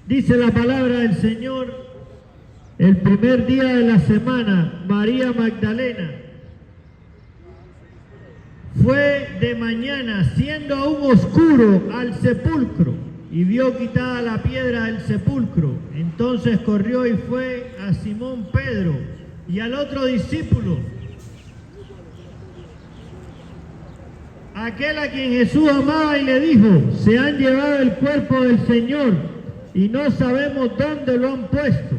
Dice la palabra del Señor, el primer día de la semana, María Magdalena fue de mañana, siendo aún oscuro, al sepulcro y vio quitada la piedra del sepulcro. Entonces corrió y fue a Simón Pedro y al otro discípulo, aquel a quien Jesús amaba, y le dijo: se han llevado el cuerpo del Señor y no sabemos dónde lo han puesto.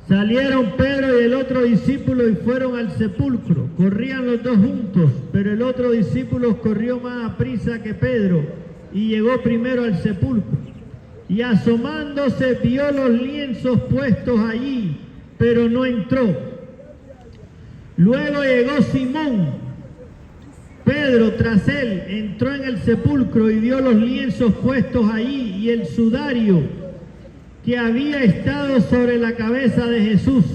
Salieron Pedro y el otro discípulo y fueron al sepulcro. Corrían los dos juntos, pero el otro discípulo corrió más aprisa que Pedro y llegó primero al sepulcro. Y asomándose vio los lienzos puestos allí, pero no entró. Luego llegó Simón Pedro tras él, entró en el sepulcro y vio los lienzos puestos allí y el sudario que había estado sobre la cabeza de Jesús,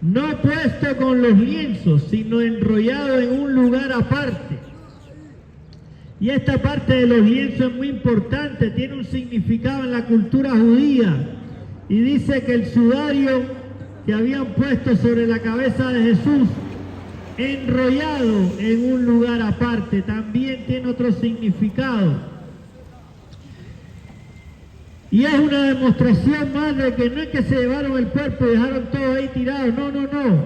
no puesto con los lienzos, sino enrollado en un lugar aparte. Y esta parte de los lienzos es muy importante, tiene un significado en la cultura judía, y dice que el sudario que habían puesto sobre la cabeza de Jesús, enrollado en un lugar aparte, también tiene otro significado. Y es una demostración más de que no es que se llevaron el cuerpo y dejaron todo ahí tirado, no.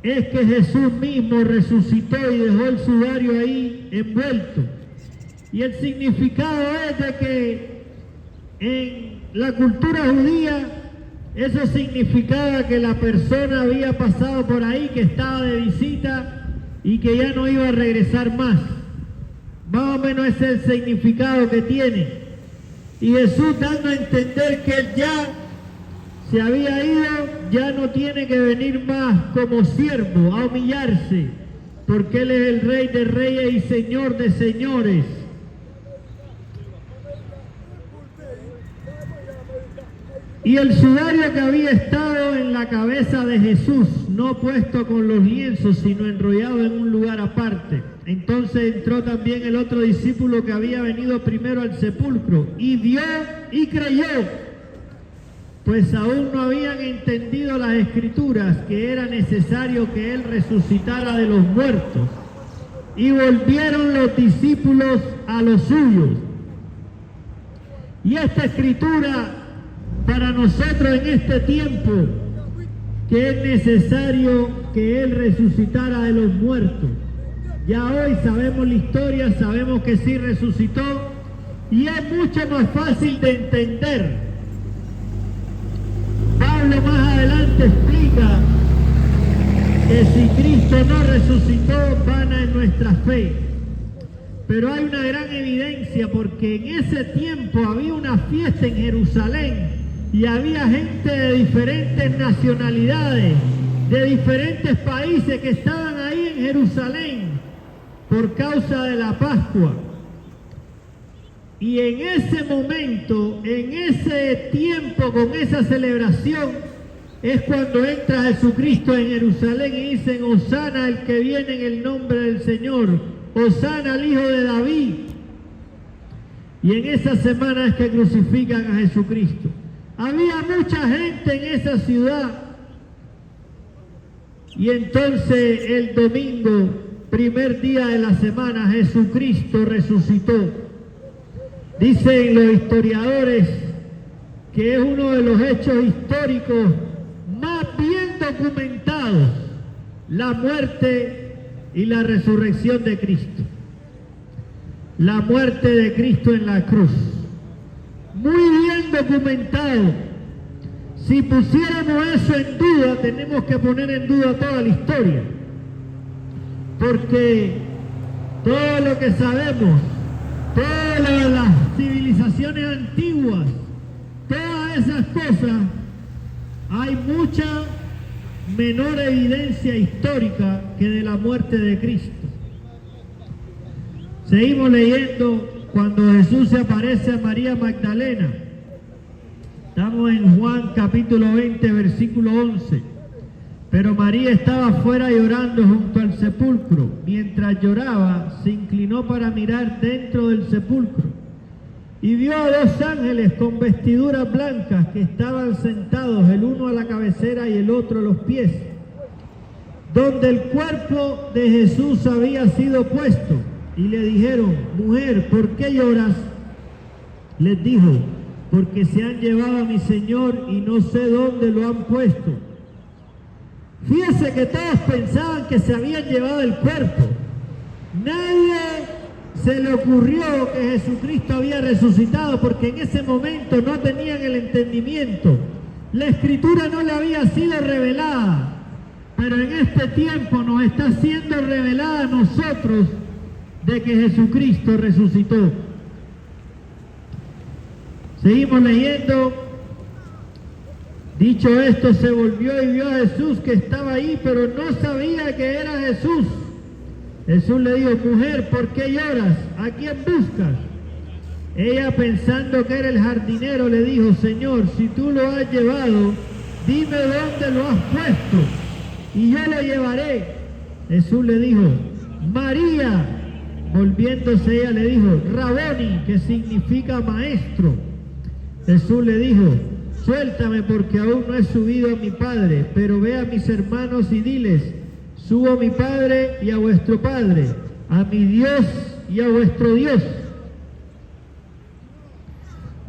Es que Jesús mismo resucitó y dejó el sudario ahí envuelto. Y el significado es de que en la cultura judía eso significaba que la persona había pasado por ahí, que estaba de visita y que ya no iba a regresar más. Más o menos ese es el significado que tiene. Y Jesús, dando a entender que él ya se había ido, ya no tiene que venir más como siervo a humillarse, porque él es el Rey de Reyes y Señor de Señores. Y el sudario que había estado en la cabeza de Jesús, no puesto con los lienzos, sino enrollado en un lugar aparte. Entonces entró también el otro discípulo que había venido primero al sepulcro, y vio y creyó, pues aún no habían entendido las Escrituras, que era necesario que él resucitara de los muertos. Y volvieron los discípulos a los suyos. Y esta Escritura para nosotros en este tiempo, que es necesario que él resucitara de los muertos. Ya hoy sabemos la historia, sabemos que sí resucitó, y es mucho más fácil de entender. Pablo más adelante explica que si Cristo no resucitó, vana es nuestra fe. Pero hay una gran evidencia, porque en ese tiempo había una fiesta en Jerusalén y había gente de diferentes nacionalidades, de diferentes países que estaban ahí en Jerusalén por causa de la Pascua. Y en ese momento, en ese tiempo, con esa celebración, es cuando entra Jesucristo en Jerusalén y dicen: Hosana el que viene en el nombre del Señor, Hosana al Hijo de David. Y en esa semana es que crucifican a Jesucristo. Había mucha gente en esa ciudad. Y entonces el domingo, primer día de la semana, Jesucristo resucitó. Dicen los historiadores que es uno de los hechos históricos más bien documentados, la muerte y la resurrección de Cristo. La muerte de Cristo en la cruz. Muy bien documentado. Si pusiéramos eso en duda, tenemos que poner en duda toda la historia. Porque todo lo que sabemos, todas las civilizaciones antiguas, todas esas cosas, hay mucha menor evidencia histórica que de la muerte de Cristo. Seguimos leyendo cuando Jesús se aparece a María Magdalena. Estamos en Juan capítulo 20, versículo 11. Pero María estaba afuera llorando junto al sepulcro. Mientras lloraba, se inclinó para mirar dentro del sepulcro y vio a dos ángeles con vestiduras blancas que estaban sentados, el uno a la cabecera y el otro a los pies, donde el cuerpo de Jesús había sido puesto. Y le dijeron: mujer, ¿por qué lloras? Les dijo: porque se han llevado a mi Señor y no sé dónde lo han puesto. Fíjese que todos pensaban que se habían llevado el cuerpo. Nadie se le ocurrió que Jesucristo había resucitado, porque en ese momento no tenían el entendimiento. La Escritura no le había sido revelada, pero en este tiempo nos está siendo revelada a nosotros de que Jesucristo resucitó. Seguimos leyendo. Dicho esto, se volvió y vio a Jesús que estaba ahí, pero no sabía que era Jesús. Jesús le dijo: mujer, ¿por qué lloras? ¿A quién buscas? Ella, pensando que era el jardinero, le dijo: Señor, si tú lo has llevado, dime dónde lo has puesto y yo lo llevaré. Jesús le dijo: María. Volviéndose ella le dijo: Raboni, que significa maestro. Jesús le dijo: suéltame, porque aún no he subido a mi Padre, pero ve a mis hermanos y diles: subo a mi Padre y a vuestro Padre, a mi Dios y a vuestro Dios.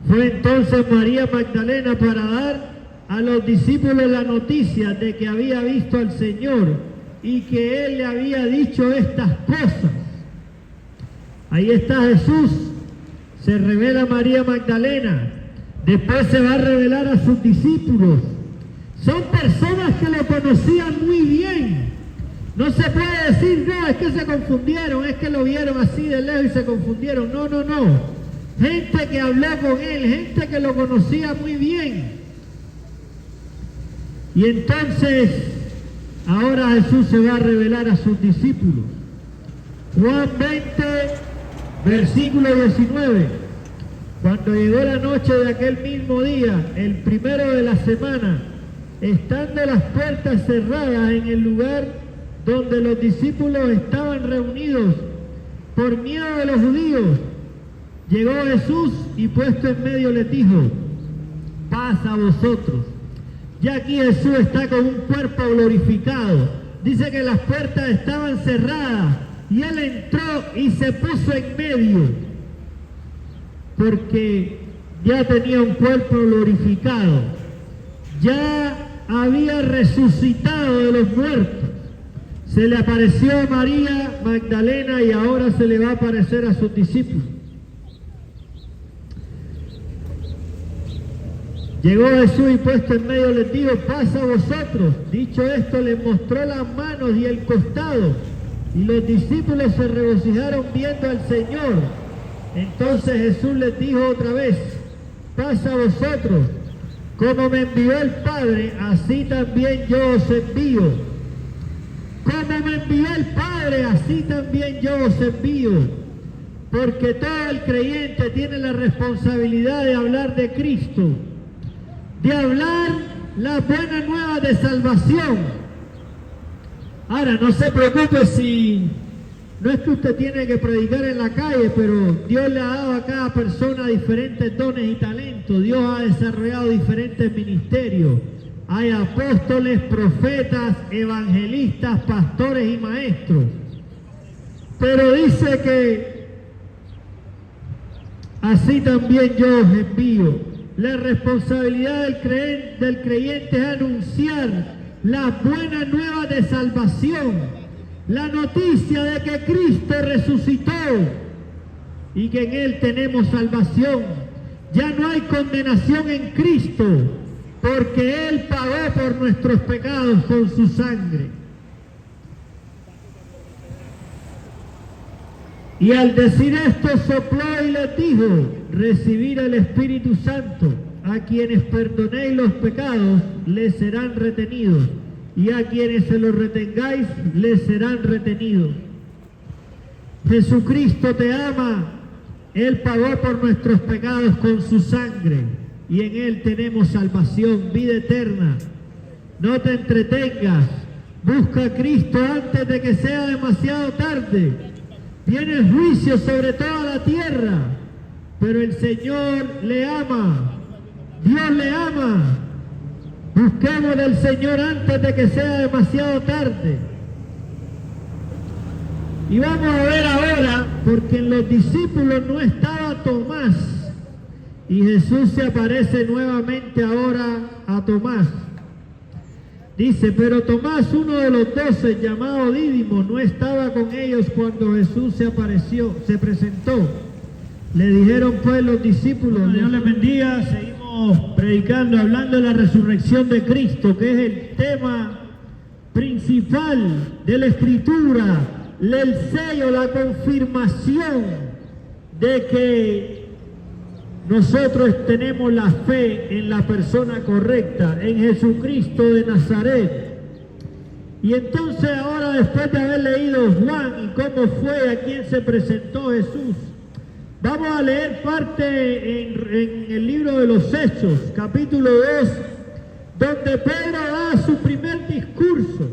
Fue entonces María Magdalena para dar a los discípulos la noticia de que había visto al Señor y que Él le había dicho estas cosas. Ahí está Jesús, se revela María Magdalena, después se va a revelar a sus discípulos. Son personas que lo conocían muy bien. No se puede decir: no, es que se confundieron, es que lo vieron así de lejos y se confundieron. No, no, no. Gente que habló con Él, gente que lo conocía muy bien. Y entonces, ahora Jesús se va a revelar a sus discípulos. Juan 20, versículo 19. Cuando llegó la noche de aquel mismo día, el primero de la semana, estando las puertas cerradas en el lugar donde los discípulos estaban reunidos por miedo de los judíos, llegó Jesús y puesto en medio les dijo: paz a vosotros. Ya aquí Jesús está con un cuerpo glorificado. Dice que las puertas estaban cerradas y Él entró y se puso en medio, porque ya tenía un cuerpo glorificado, ya había resucitado de los muertos. Se le apareció a María Magdalena y ahora se le va a aparecer a sus discípulos. Llegó Jesús y puesto en medio les dijo: paz a vosotros. Dicho esto, les mostró las manos y el costado, y los discípulos se regocijaron viendo al Señor. Entonces Jesús les dijo otra vez: paz a vosotros. Como me envió el Padre, así también yo os envío. Como me envió el Padre, así también yo os envío. Porque todo el creyente tiene la responsabilidad de hablar de Cristo, de hablar las buenas nuevas de salvación. Ahora, no se preocupe si no es que usted tiene que predicar en la calle, pero Dios le ha dado a cada persona diferentes dones y talentos. Dios ha desarrollado diferentes ministerios. Hay apóstoles, profetas, evangelistas, pastores y maestros. Pero dice que así también yo os envío. La responsabilidad del creyente es anunciar las buenas nuevas de salvación, la noticia de que Cristo resucitó y que en Él tenemos salvación. Ya no hay condenación en Cristo, porque Él pagó por nuestros pecados con su sangre. Y al decir esto sopló y les dijo: recibir el Espíritu Santo. A quienes perdonéis los pecados, les serán retenidos, y a quienes se los retengáis, les serán retenidos. Jesucristo te ama. Él pagó por nuestros pecados con su sangre, y en Él tenemos salvación, vida eterna. No te entretengas, busca a Cristo antes de que sea demasiado tarde. Viene el juicio sobre toda la tierra, pero el Señor le ama. Dios le ama. Busquemos del Señor antes de que sea demasiado tarde. Y vamos a ver ahora, porque en los discípulos no estaba Tomás, y Jesús se aparece nuevamente ahora a Tomás. Dice, pero Tomás, uno de los 12, llamado Dídimo, no estaba con ellos cuando Jesús se presentó. Le dijeron pues los discípulos, Dios les bendiga, seguimos predicando, hablando de la resurrección de Cristo, que es el tema principal de la Escritura, el sello, la confirmación de que nosotros tenemos la fe en la persona correcta, en Jesucristo de Nazaret. Y entonces ahora, después de haber leído Juan y cómo fue, a quién se presentó Jesús, vamos a leer parte en el libro de los Hechos, capítulo 2, donde Pedro da su primer discurso.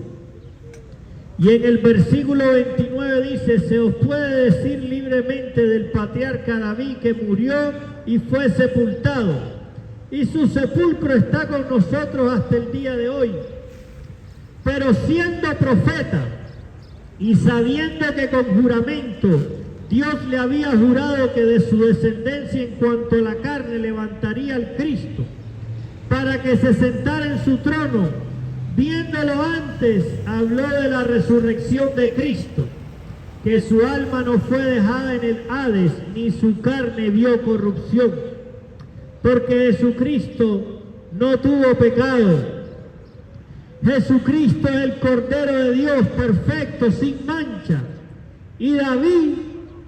Y en el versículo 29 dice, se os puede decir libremente del patriarca David que murió y fue sepultado, y su sepulcro está con nosotros hasta el día de hoy. Pero siendo profeta y sabiendo que con juramento Dios le había jurado que de su descendencia en cuanto a la carne levantaría al Cristo, para que se sentara en su trono, viéndolo antes, habló de la resurrección de Cristo, que su alma no fue dejada en el Hades, ni su carne vio corrupción, porque Jesucristo no tuvo pecado. Jesucristo es el Cordero de Dios, perfecto, sin mancha. Y David,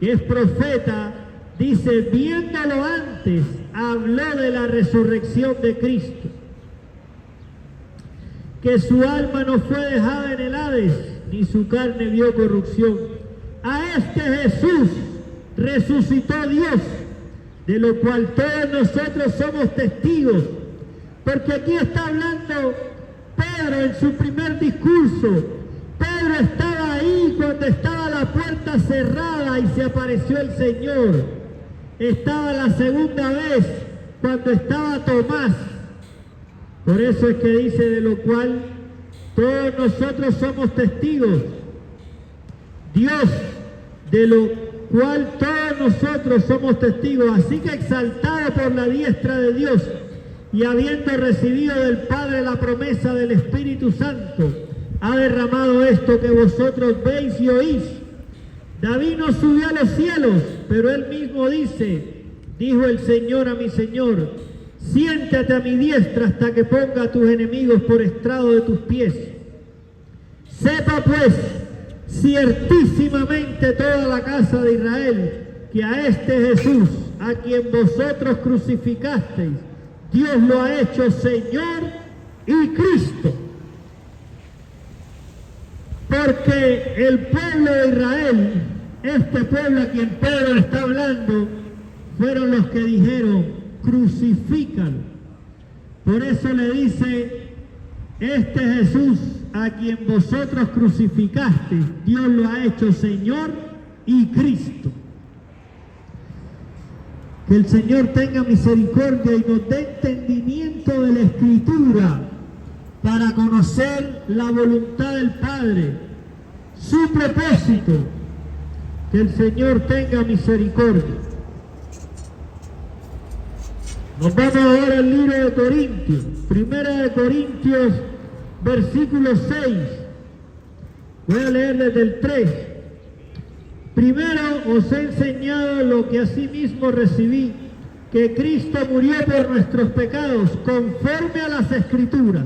que es profeta, dice, viéndolo antes, habló de la resurrección de Cristo, que su alma no fue dejada en el Hades, ni su carne vio corrupción. A este Jesús resucitó Dios, de lo cual todos nosotros somos testigos, porque aquí está hablando Pedro en su primer discurso. Pedro estaba ahí cuando estaba la puerta cerrada y se apareció el Señor. Estaba la segunda vez cuando estaba Tomás. Por eso es que dice, de lo cual todos nosotros somos testigos. Dios, de lo cual todos nosotros somos testigos. Así que exaltado por la diestra de Dios y habiendo recibido del Padre la promesa del Espíritu Santo, ha derramado esto que vosotros veis y oís. David no subió a los cielos, pero él mismo dice, dijo el Señor a mi Señor, siéntate a mi diestra hasta que ponga a tus enemigos por estrado de tus pies. Sepa pues, ciertísimamente toda la casa de Israel, que a este Jesús, a quien vosotros crucificasteis, Dios lo ha hecho Señor y Cristo. Porque el pueblo de Israel, este pueblo a quien Pedro está hablando, fueron los que dijeron, crucifícalo. Por eso le dice, este Jesús a quien vosotros crucificasteis, Dios lo ha hecho Señor y Cristo. Que el Señor tenga misericordia y nos dé entendimiento de la Escritura para conocer la voluntad del Padre, su propósito. Que el Señor tenga misericordia. Nos vamos ahora al libro de Corintios, Primera de Corintios, versículo 6. Voy a leer desde el 3. Primero os he enseñado lo que asimismo recibí, que Cristo murió por nuestros pecados, conforme a las Escrituras.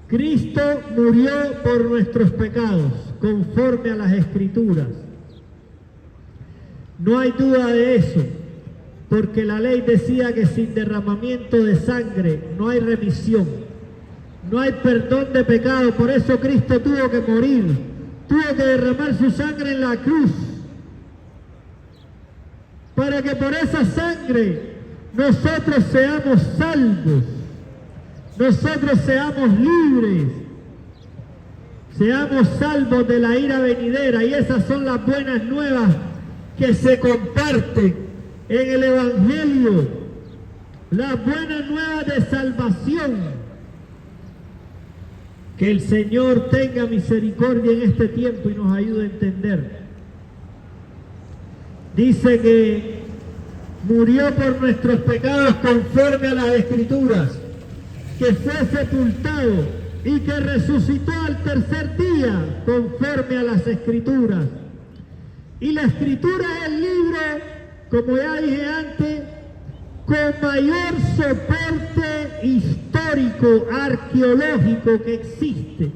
Cristo murió por nuestros pecados, conforme a las Escrituras. No hay duda de eso, porque la ley decía que sin derramamiento de sangre no hay remisión, no hay perdón de pecado. Por eso Cristo tuvo que morir, tuvo que derramar su sangre en la cruz, para que por esa sangre nosotros seamos salvos, nosotros seamos libres, seamos salvos de la ira venidera. Y esas son las buenas nuevas que se comparten en el Evangelio, las buenas nuevas de salvación. Que el Señor tenga misericordia en este tiempo y nos ayude a entender. Dice que murió por nuestros pecados conforme a las Escrituras, que fue sepultado y que resucitó al tercer día conforme a las Escrituras. Y la Escritura es el libro, como ya dije antes, con mayor soporte histórico, arqueológico que existe.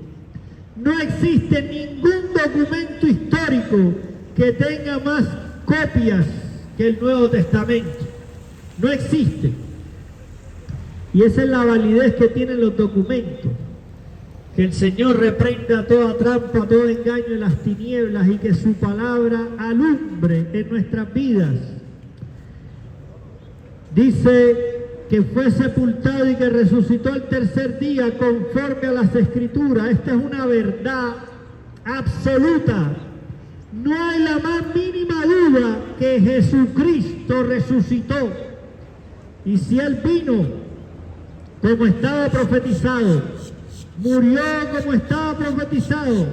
No existe ningún documento histórico que tenga más copias que el Nuevo Testamento. No existe. Y esa es la validez que tienen los documentos. Que el Señor reprenda toda trampa, todo engaño en las tinieblas y que su palabra alumbre en nuestras vidas. Dice que fue sepultado y que resucitó al tercer día conforme a las Escrituras. Esta es una verdad absoluta. No hay la más mínima duda que Jesucristo resucitó. Y si Él vino como estaba profetizado, murió como estaba profetizado,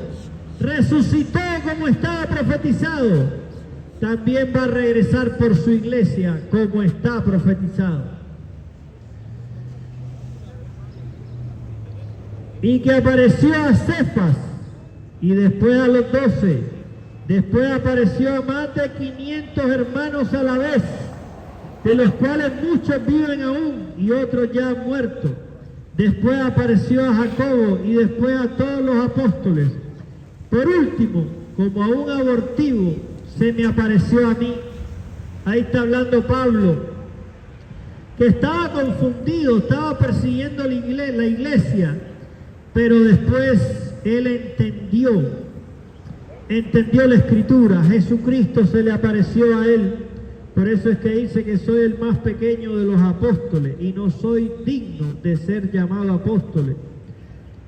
resucitó como estaba profetizado, también va a regresar por su iglesia como está profetizado. Y que apareció a Cefas y después a los 12, después apareció a más de 500 hermanos a la vez, de los cuales muchos viven aún y otros ya han muerto. Después apareció a Jacobo y después a todos los apóstoles. Por último, como a un abortivo, se me apareció a mí. Ahí está hablando Pablo, que estaba confundido, estaba persiguiendo la iglesia, pero después él entendió la Escritura. Jesucristo se le apareció a él. Por eso es que dice que soy el más pequeño de los apóstoles y no soy digno de ser llamado apóstol,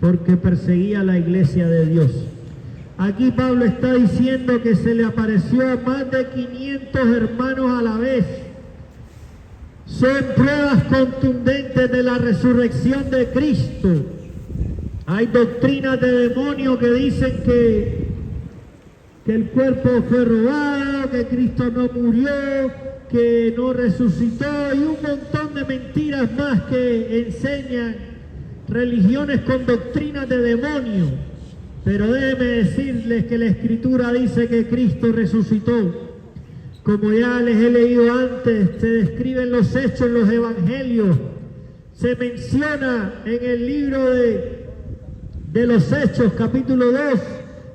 porque perseguía la iglesia de Dios. Aquí Pablo está diciendo que se le apareció a más de 500 hermanos a la vez. Son pruebas contundentes de la resurrección de Cristo. Hay doctrinas de demonios que dicen que el cuerpo fue robado, que Cristo no murió, que no resucitó y un montón de mentiras más que enseñan religiones con doctrinas de demonios. Pero déjeme decirles que la Escritura dice que Cristo resucitó. Como ya les he leído antes, se describen los hechos en los evangelios. Se menciona en el libro de los Hechos, capítulo 2,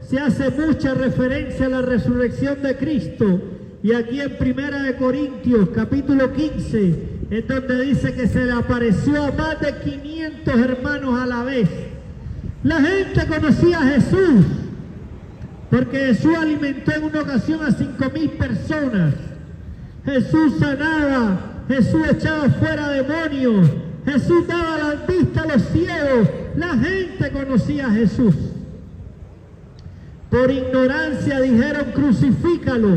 se hace mucha referencia a la resurrección de Cristo. Y aquí en 1 Corintios, capítulo 15, es donde dice que se le apareció a más de 500 hermanos a la vez. La gente conocía a Jesús, porque Jesús alimentó en una ocasión a 5,000 personas. Jesús sanaba, Jesús echaba fuera demonios, Jesús daba la vista a los ciegos. La gente conocía a Jesús. Por ignorancia dijeron crucifícalo,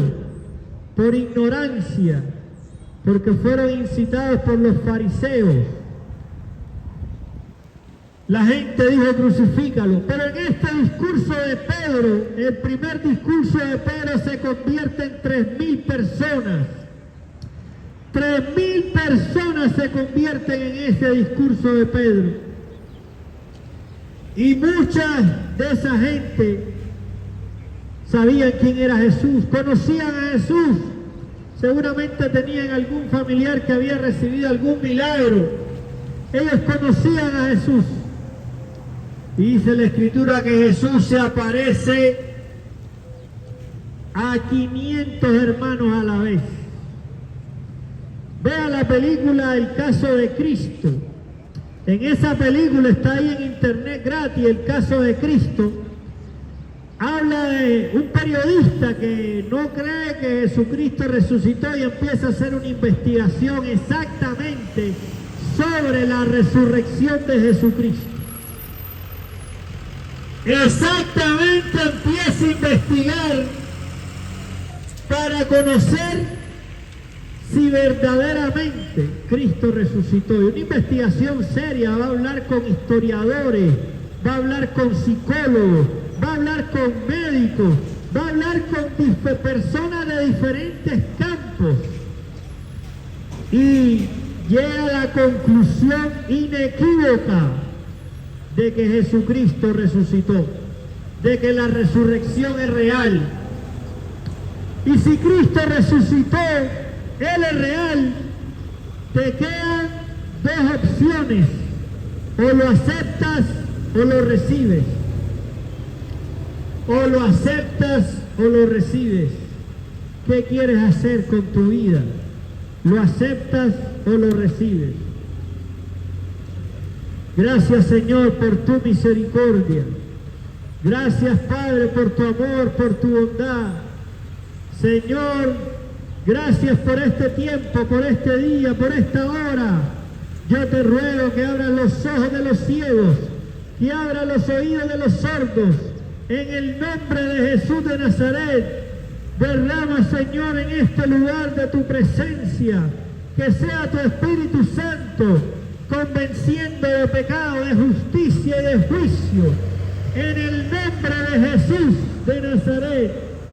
por ignorancia, porque fueron incitados por los fariseos. La gente dijo crucifícalo, pero en este discurso de Pedro, el primer discurso de Pedro se convierte en 3,000 personas. 3,000 personas se convierten en ese discurso de Pedro. Y mucha de esa gente sabían quién era Jesús, conocían a Jesús. Seguramente tenían algún familiar que había recibido algún milagro. Ellos conocían a Jesús. Y dice la Escritura que Jesús se aparece a 500 hermanos a la vez. Vea la película El Caso de Cristo. En esa película, está ahí en internet gratis, El Caso de Cristo. Habla de un periodista que no cree que Jesucristo resucitó y empieza a hacer una investigación exactamente sobre la resurrección de Jesucristo. Exactamente empieza a investigar para conocer si verdaderamente Cristo resucitó. Y una investigación seria va a hablar con historiadores, va a hablar con psicólogos, va a hablar con médicos, va a hablar con personas de diferentes campos. Y llega a la conclusión inequívoca de que Jesucristo resucitó, de que la resurrección es real. Y si Cristo resucitó, Él es real, te quedan dos opciones: o lo aceptas o lo recibes. O lo aceptas o lo recibes. ¿Qué quieres hacer con tu vida? ¿Lo aceptas o lo recibes? Gracias, Señor, por tu misericordia. Gracias, Padre, por tu amor, por tu bondad. Señor, gracias por este tiempo, por este día, por esta hora. Yo te ruego que abras los ojos de los ciegos, que abras los oídos de los sordos. En el nombre de Jesús de Nazaret, derrama, Señor, en este lugar de tu presencia, que sea tu Espíritu Santo convenciendo de pecado, de justicia y de juicio. En el nombre de Jesús de Nazaret.